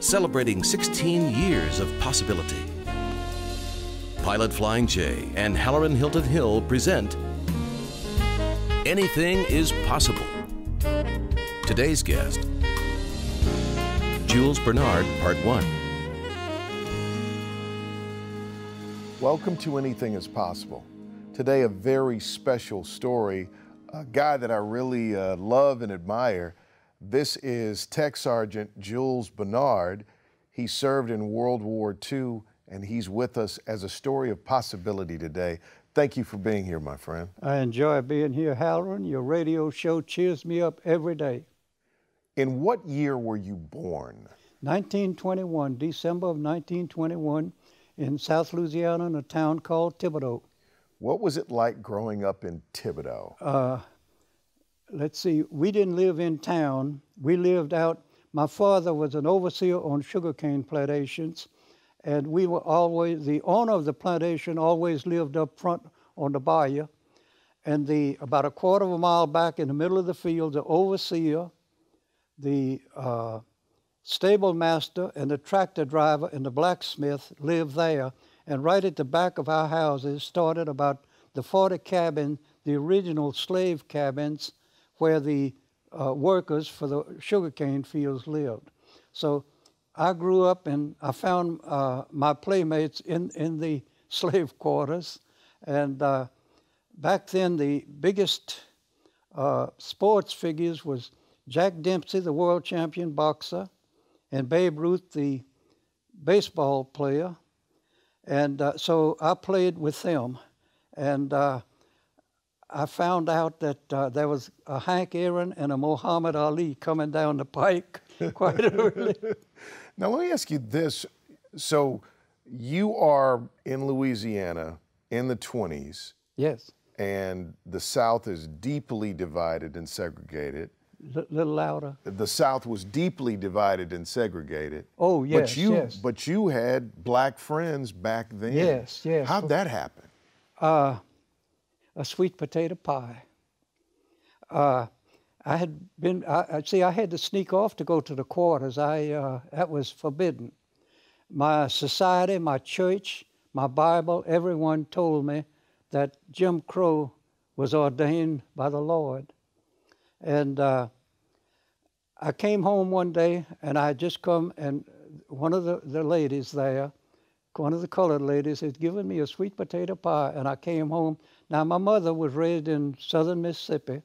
celebrating 16 years of possibility. Pilot Flying J and Halloran Hilton Hill present Anything is Possible. Today's guest, Jules Bernard, Part 1. Welcome to Anything is Possible. Today, a very special story, a guy that I really love and admire. This is Tech Sergeant Jules Bernard. He served in World War II, and he's with us as a story of possibility today. Thank you for being here, my friend. I enjoy being here, Halloran. Your radio show cheers me up every day. In what year were you born? 1921, December of 1921, in South Louisiana, in a town called Thibodaux. What was it like growing up in Thibodaux? Let's see, we didn't live in town. We lived out. My father was an overseer on sugarcane plantations, and we were always, the owner of the plantation always lived up front on the bayou, and about a quarter of a mile back in the middle of the field, the overseer, the stable master, and the tractor driver and the blacksmith lived there. And right at the back of our houses started about the 40 cabins, the original slave cabins, where the workers for the sugarcane fields lived. So I grew up and I found my playmates in the slave quarters. And back then, the biggest sports figures was Jack Dempsey, the world champion boxer, and Babe Ruth, the baseball player. And so I played with them. And I found out that there was a Hank Aaron and a Muhammad Ali coming down the pike quite early. Now, let me ask you this. So you are in Louisiana in the 20s. Yes. And the South is deeply divided and segregated. Little louder. The South was deeply divided and segregated. Oh, yes, yes. But you had black friends back then. Yes, yes. How'd that happen? A sweet potato pie. I had been, I had to sneak off to go to the quarters. That was forbidden. My society, my church, my Bible, everyone told me that Jim Crow was ordained by the Lord. And I came home one day, and I had just come, and one of the ladies there, one of the colored ladies, had given me a sweet potato pie, and I came home. Now, my mother was raised in southern Mississippi,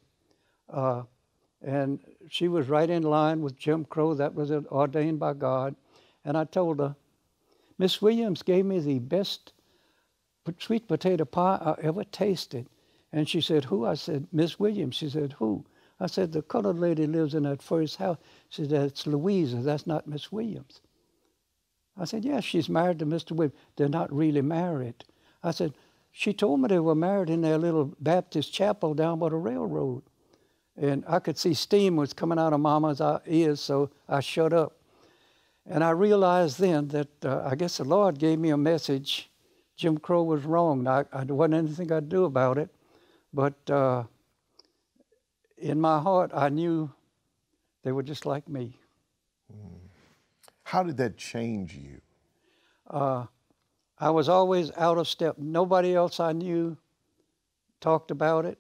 and she was right in line with Jim Crow. That was ordained by God. And I told her, Miss Williams gave me the best sweet potato pie I ever tasted. And she said, who? I said, Miss Williams. She said, who? I said, the colored lady lives in that first house. She said, that's Louisa, that's not Miss Williams. I said, yes, she's married to Mr. Williams. They're not really married. I said, she told me they were married in their little Baptist chapel down by the railroad. And I could see steam was coming out of Mama's ears, so I shut up. And I realized then that I guess the Lord gave me a message. Jim Crow was wrong. There wasn't anything I'd do about it. But in my heart, I knew they were just like me. How did that change you? I was always out of step. Nobody else I knew talked about it.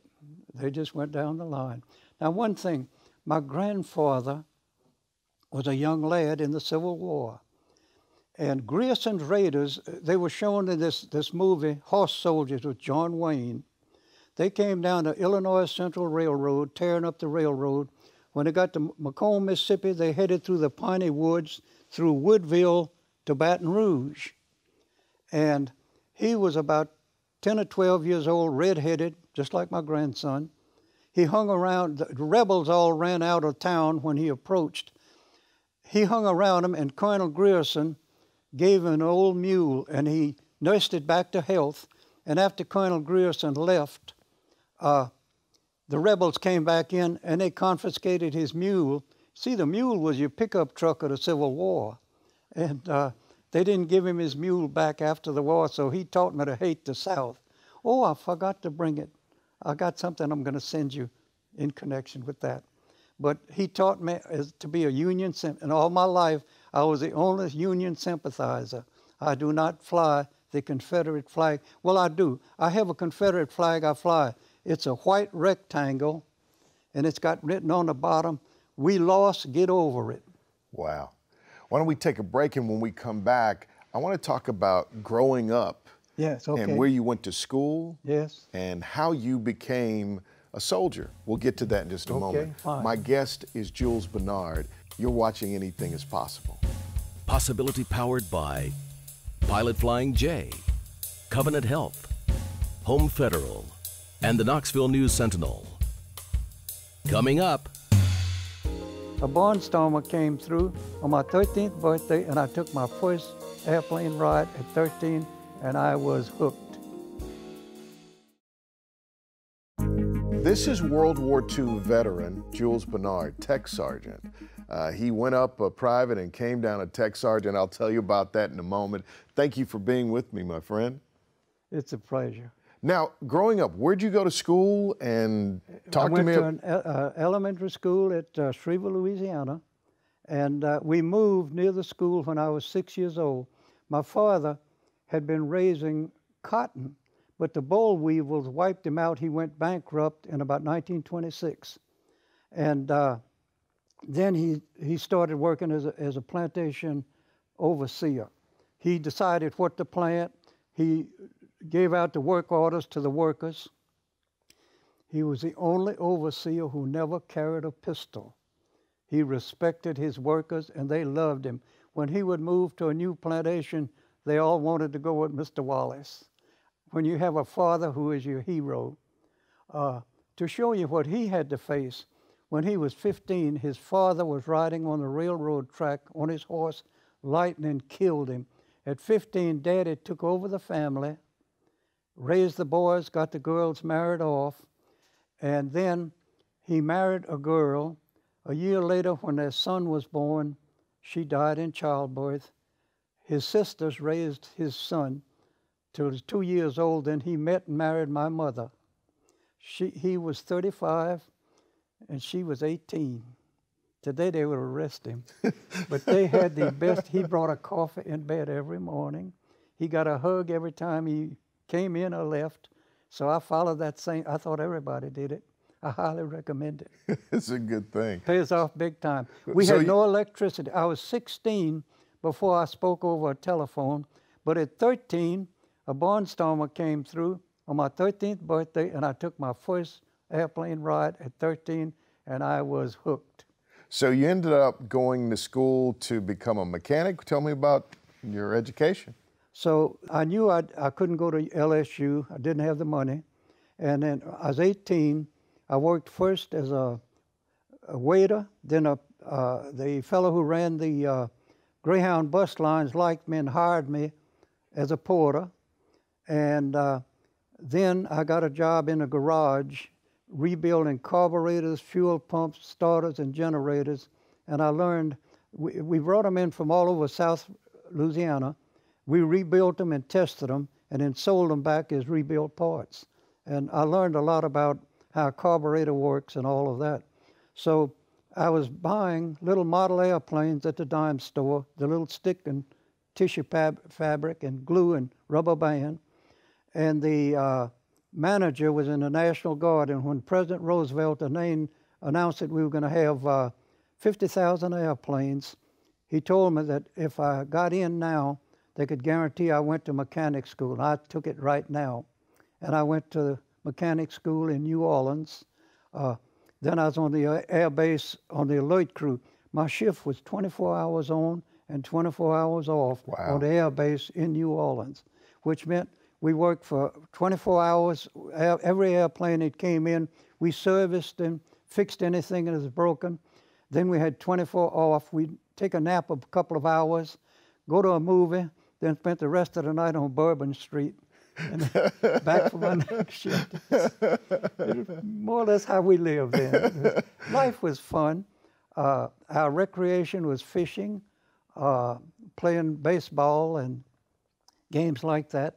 They just went down the line. Now, one thing, my grandfather was a young lad in the Civil War. And Grierson's Raiders, they were shown in this movie, Horse Soldiers, with John Wayne. They came down the Illinois Central Railroad, tearing up the railroad. When they got to Macomb, Mississippi, they headed through the piney woods, through Woodville to Baton Rouge. And he was about 10 or 12 years old, red-headed, just like my grandson. He hung around, the rebels all ran out of town when he approached. He hung around him, and Colonel Grierson gave him an old mule, and he nursed it back to health. And after Colonel Grierson left, the rebels came back in, and they confiscated his mule. See, the mule was your pickup truck of the Civil War. And they didn't give him his mule back after the war, so he taught me to hate the South. Oh, I forgot to bring it. I got something I'm going to send you in connection with that. but he taught me to be a Union sympathizer. And all my life, I was the only Union sympathizer. I do not fly the Confederate flag. Well, I do. I have a Confederate flag I fly. It's a white rectangle, and it's got written on the bottom, "We lost, get over it." Wow. Why don't we take a break, and when we come back, I want to talk about growing up. Yes, okay. And where you went to school. Yes. And how you became a soldier. We'll get to that in just a moment. Fine. My guest is Jules Bernard. You're watching Anything is Possible. Possibility powered by Pilot Flying J, Covenant Health, Home Federal, and the Knoxville News Sentinel. Coming up. A barnstormer came through on my 13th birthday, and I took my first airplane ride at 13, and I was hooked. This is World War II veteran Jules Bernard, Tech Sergeant. He went up a private and came down a Tech Sergeant. I'll tell you about that in a moment. Thank you for being with me, my friend. It's a pleasure. Now, growing up, where'd you go to school, and talk to me? I went to an elementary school at Shreveport, Louisiana, and we moved near the school when I was 6 years old. My father had been raising cotton, but the boll weevils wiped him out. He went bankrupt in about 1926. And then he started working as a plantation overseer. He decided what to plant. He gave out the work orders to the workers. He was the only overseer who never carried a pistol. He respected his workers, and they loved him. When he would move to a new plantation, they all wanted to go with Mr. Wallace. When you have a father who is your hero, to show you what he had to face, when he was 15, his father was riding on the railroad track on his horse. Lightning killed him. At 15, Daddy took over the family, raised the boys, got the girls married off, and then he married a girl. A year later, when their son was born, she died in childbirth. His sisters raised his son till he was 2 years old. Then he met and married my mother. He was 35, and she was 18. Today they would arrest him. But they had the best. He brought a coffee in bed every morning. He got a hug every time he came in or left. So I followed that same. I thought everybody did it. I highly recommend it. It's a good thing. Pays off big time. We had no electricity. I was 16 before I spoke over a telephone. But at 13, a barnstormer came through on my 13th birthday, and I took my first airplane ride at 13, and I was hooked. So you ended up going to school to become a mechanic. Tell me about your education. So I knew I couldn't go to LSU. I didn't have the money. And then I was 18. I worked first as a waiter. Then the fellow who ran the Greyhound bus lines liked me and hired me as a porter. And then I got a job in a garage rebuilding carburetors, fuel pumps, starters, and generators. And I learned, we brought them in from all over South Louisiana. We rebuilt them and tested them, and then sold them back as rebuilt parts. And I learned a lot about how a carburetor works and all of that. So I was buying little model airplanes at the dime store, the little stick and tissue fabric and glue and rubber band. And the manager was in the National Guard, and when President Roosevelt announced that we were going to have 50,000 airplanes, he told me that if I got in now, they could guarantee I went to mechanic school. I took it right now. And I went to mechanic school in New Orleans. Then I was on the air base on the alert crew. My shift was 24 hours on and 24 hours off. Wow. On the air base in New Orleans, which meant we worked for 24 hours. Every airplane that came in, we serviced and fixed anything that was broken. Then we had 24 off. We'd take a nap of a couple of hours, go to a movie, then spent the rest of the night on Bourbon Street, and back for my next shift. It was more or less how we lived then. Life was fun. Our recreation was fishing, playing baseball and games like that.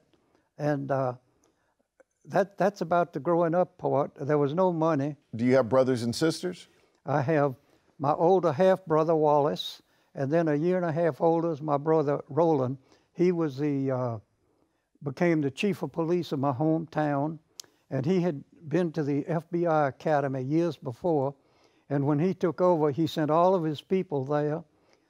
And that's about the growing up part. There was no money. Do you have brothers and sisters? I have my older half-brother, Wallace, and then a year and a half older is my brother, Roland. He was became the chief of police of my hometown, and he had been to the FBI Academy years before, and when he took over, he sent all of his people there.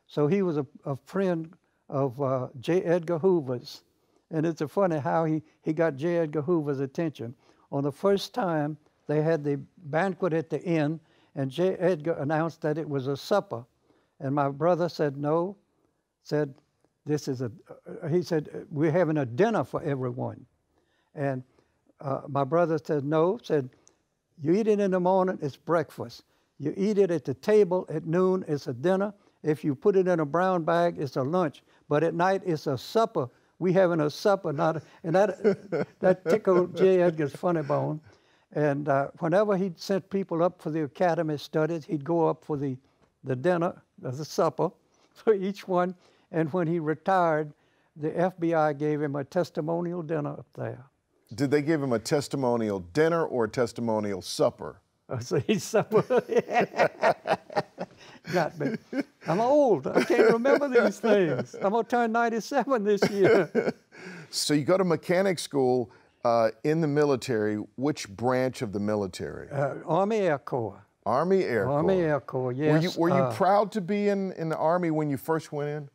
So he was a friend of J. Edgar Hoover's. And it's funny how he got J. Edgar Hoover's attention. On the first time, they had the banquet at the inn, and J. Edgar announced that it was a supper. And my brother said no, said, this is he said, we're having a dinner for everyone. And my brother said no, said, you eat it in the morning, it's breakfast. You eat it at the table at noon, it's a dinner. If you put it in a brown bag, it's a lunch. But at night, it's a supper. We having a supper, and that tickled J. Edgar's funny bone. And whenever he sent people up for the academy studies, he'd go up for the dinner, the supper, for each one. And when he retired, the FBI gave him a testimonial dinner up there. Did they give him a testimonial dinner or a testimonial supper? So he's supper. Got me. I'm old. I can't remember these things. I'm going to turn 97 this year. So you go to mechanic school in the military. Which branch of the military? Army Air Corps. Army Air Corps. Army Air Corps, yes. Were you proud to be in the Army when you first went in?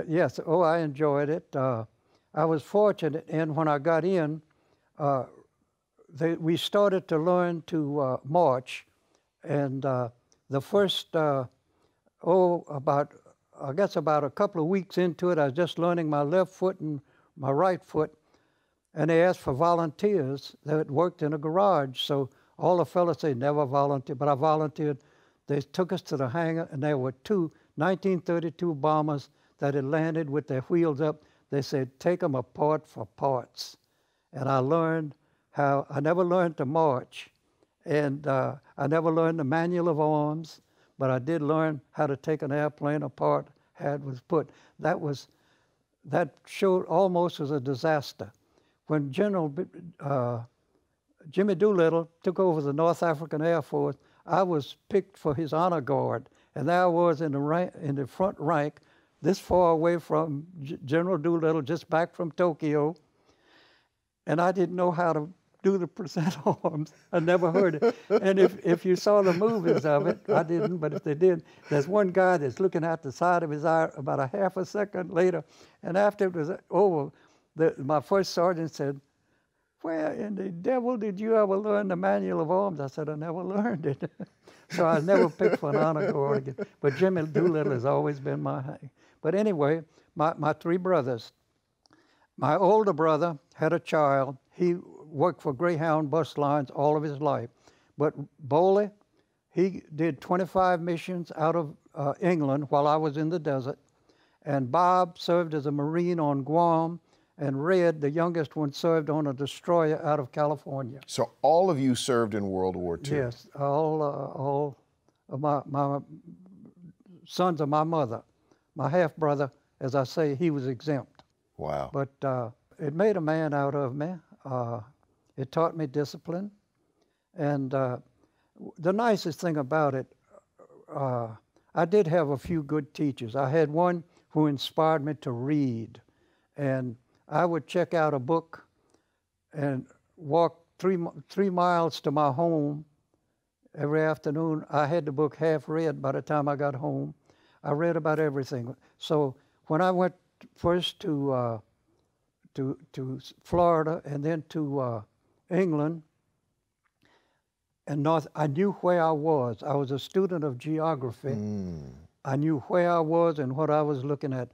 Yes. Oh, I enjoyed it. I was fortunate, and when I got in, we started to learn to march, and the first, about a couple of weeks into it, I was just learning my left foot and my right foot, and they asked for volunteers that worked in a garage. So all the fellas say never volunteer, but I volunteered. They took us to the hangar, and there were two 1932 bombers that had landed with their wheels up. They said, take them apart for parts. And I learned how, I never learned to march, and I never learned the manual of arms, but I did learn how to take an airplane apart, how it was put. That showed almost as a disaster. When General Jimmy Doolittle took over the North African Air Force, I was picked for his honor guard, and there I was in the front rank, this far away from General Doolittle, just back from Tokyo, and I didn't know how to do the present arms. I never heard it. And if you saw the movies of it, I didn't, but if they did, there's one guy that's looking out the side of his eye about a half a second later, and after it was over, my first sergeant said, where in the devil did you ever learn the manual of arms? I said, I never learned it. So I was never picked for an honor guard again. But Jimmy Doolittle has always been my hang. But anyway, my three brothers. My older brother had a child. He worked for Greyhound bus lines all of his life. But Boley, he did 25 missions out of England while I was in the desert. And Bob served as a Marine on Guam. And Red, the youngest one, served on a destroyer out of California. So all of you served in World War II? Yes, all of my sons of my mother. My half-brother, as I say, he was exempt. Wow. But it made a man out of me. It taught me discipline. And the nicest thing about it, I did have a few good teachers. I had one who inspired me to read. And I would check out a book and walk 3 miles to my home every afternoon. I had the book half read by the time I got home. I read about everything. So when I went first to Florida and then to England and I knew where I was. I was a student of geography. I knew where I was and what I was looking at.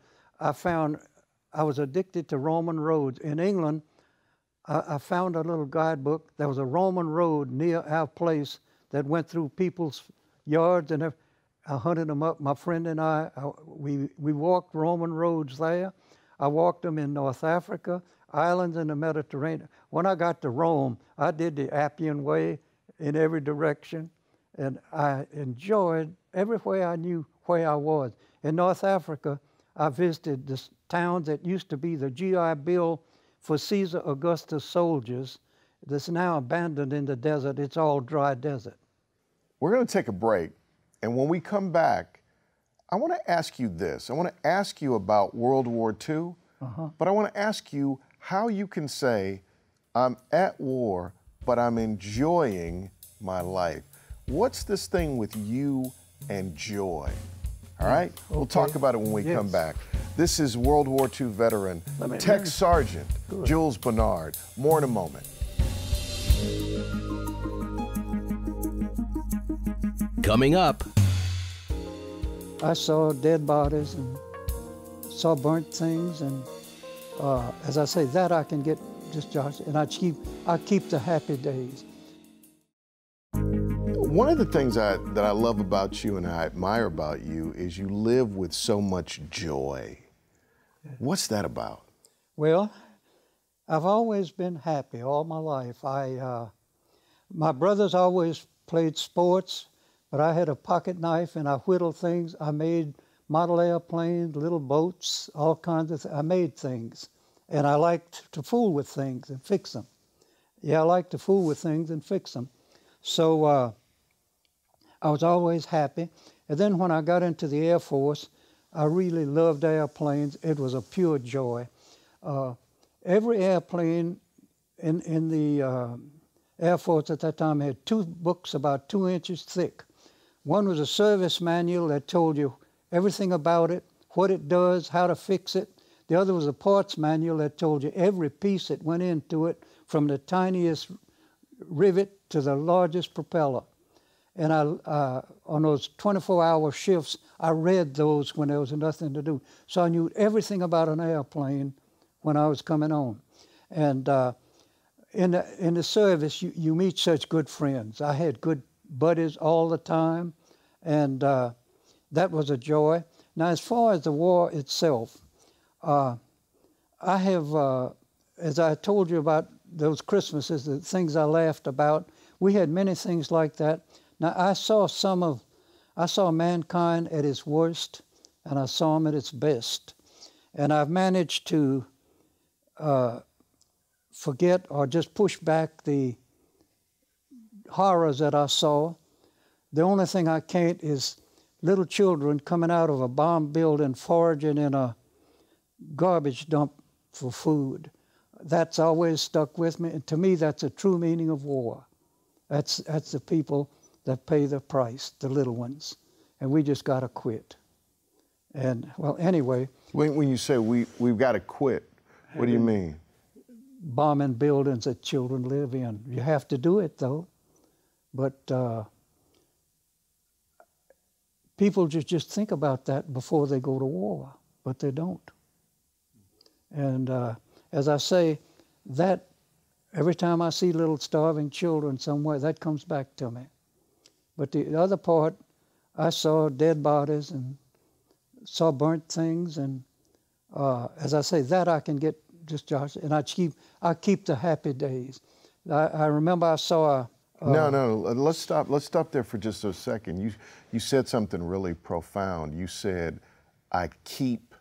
I was addicted to Roman roads. In England, I found a little guidebook. There was a Roman road near our place that went through people's yards, and I hunted them up. My friend and we walked Roman roads there. I walked them in North Africa, islands in the Mediterranean. When I got to Rome, I did the Appian Way in every direction, and I enjoyed everywhere I knew where I was. In North Africa, I visited the towns that used to be the GI Bill for Caesar Augustus soldiers that's now abandoned in the desert. It's all dry desert. We're going to take a break. And when we come back, I want to ask you this. I want to ask you about World War II, but I want to ask you how you can say, I'm at war, but I'm enjoying my life. What's this thing with you and joy? All right? Okay. We'll talk about it when we come back. This is World War II veteran, Tech Sergeant Jules Bernard. More in a moment. Coming up. I saw dead bodies and saw burnt things, and as I say, that I can get just Josh, and I keep the happy days. One of the things that I love about you and I admire about you is you live with so much joy. What's that about? Well, I've always been happy all my life. My brothers always played sports, but I had a pocket knife and I whittled things. I made model airplanes, little boats, all kinds of things. I made things, and I liked to fool with things and fix them. Yeah, I like to fool with things and fix them. So I was always happy. And then when I got into the Air Force, I really loved airplanes. It was a pure joy. Every airplane in the Air Force at that time had 2 books about 2 inches thick. One was a service manual that told you everything about it, what it does, how to fix it. The other was a parts manual that told you every piece that went into it, from the tiniest rivet to the largest propeller. And on those 24-hour shifts, I read those when there was nothing to do. So I knew everything about an airplane when I was coming on. And in the service, you meet such good friends. I had good buddies all the time, and that was a joy. Now, as far as the war itself, I have, as I told you about those Christmases, the things I laughed about, we had many things like that. Now, I saw mankind at its worst, and I saw him at its best. And I've managed to forget or just push back the horrors that I saw. The only thing I can't is little children coming out of a bomb building, foraging in a garbage dump for food. That's always stuck with me, and to me, that's a true meaning of war. That's the people that pay the price, the little ones, and we just got to quit. And, well, anyway. When you say we've got to quit, what do you mean? Bombing buildings that children live in. You have to do it, though. But people just think about that before they go to war, but they don't. And as I say, that every time I see little starving children somewhere, that comes back to me. But the other part, I saw dead bodies and saw burnt things, and as I say, that I can get just Josh, and I keep the happy days. I remember I saw No, let's stop there for just a second. You said something really profound. You said, I keep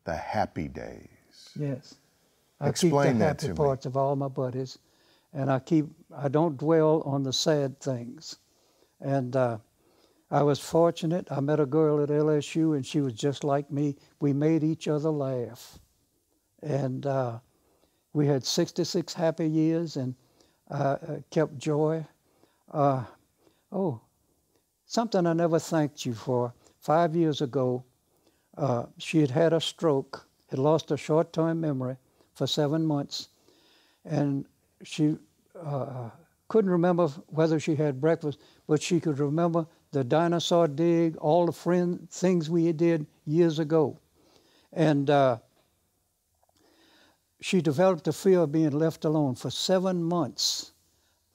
the happy days. Yes. Explain that to me. I keep the happy parts of all my buddies, and I don't dwell on the sad things. And I was fortunate. I met a girl at LSU, and she was just like me. We made each other laugh. And we had 66 happy years, and kept joy. Something I never thanked you for. 5 years ago, she had a stroke, had lost her short-term memory for 7 months, and she couldn't remember whether she had breakfast, but she could remember the dinosaur dig, all the things we did years ago. And she developed a fear of being left alone. For 7 months,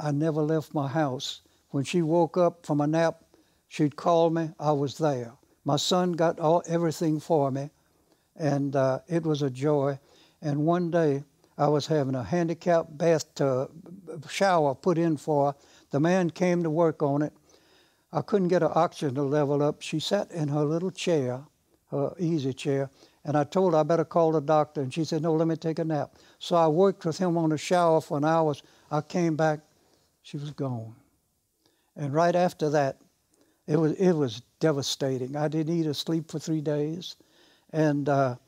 I never left my house. When she woke up from a nap, she'd call me, I was there. My son got everything for me, and it was a joy. And one day, I was having a handicapped bathtub shower put in for her. The man came to work on it. I couldn't get her oxygen level up. She sat in her little chair, her easy chair, and I told her I better call the doctor, and she said, no, let me take a nap. So I worked with him on the shower for an hour. I came back, she was gone. And right after that, it was devastating. I didn't eat or sleep for 3 days. And a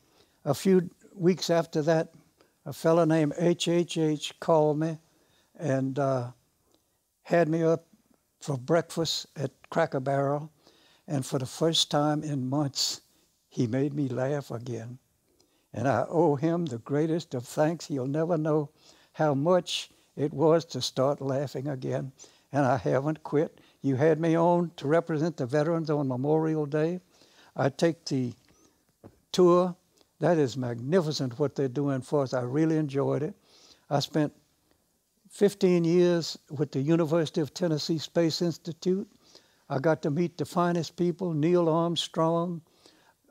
few weeks after that, a fellow named H called me and had me up for breakfast at Cracker Barrel. And for the first time in months, he made me laugh again. And I owe him the greatest of thanks. He'll never know how much it was to start laughing again. And I haven't quit. You had me on to represent the veterans on Memorial Day. I take the tour. That is magnificent what they're doing for us. I really enjoyed it. I spent 15 years with the University of Tennessee Space Institute. I got to meet the finest people, Neil Armstrong,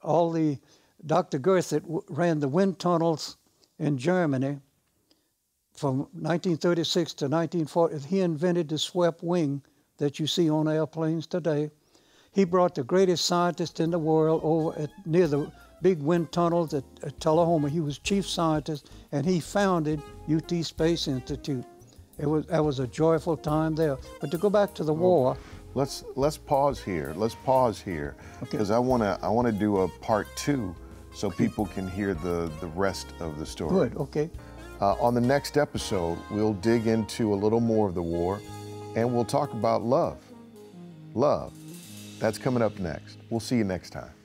all the Dr. Girth that ran the wind tunnels in Germany from 1936 to 1940. He invented the swept wing that you see on airplanes today. He brought the greatest scientist in the world over near the big wind tunnels at Tullahoma. He was chief scientist, and he founded UT Space Institute. That was a joyful time there. But to go back to the war. Let's pause here. Let's pause here, because I wanna do a part 2 so people can hear the rest of the story. Good. Okay. On the next episode, we'll dig into a little more of the war, and we'll talk about love. Love. That's coming up next. We'll see you next time.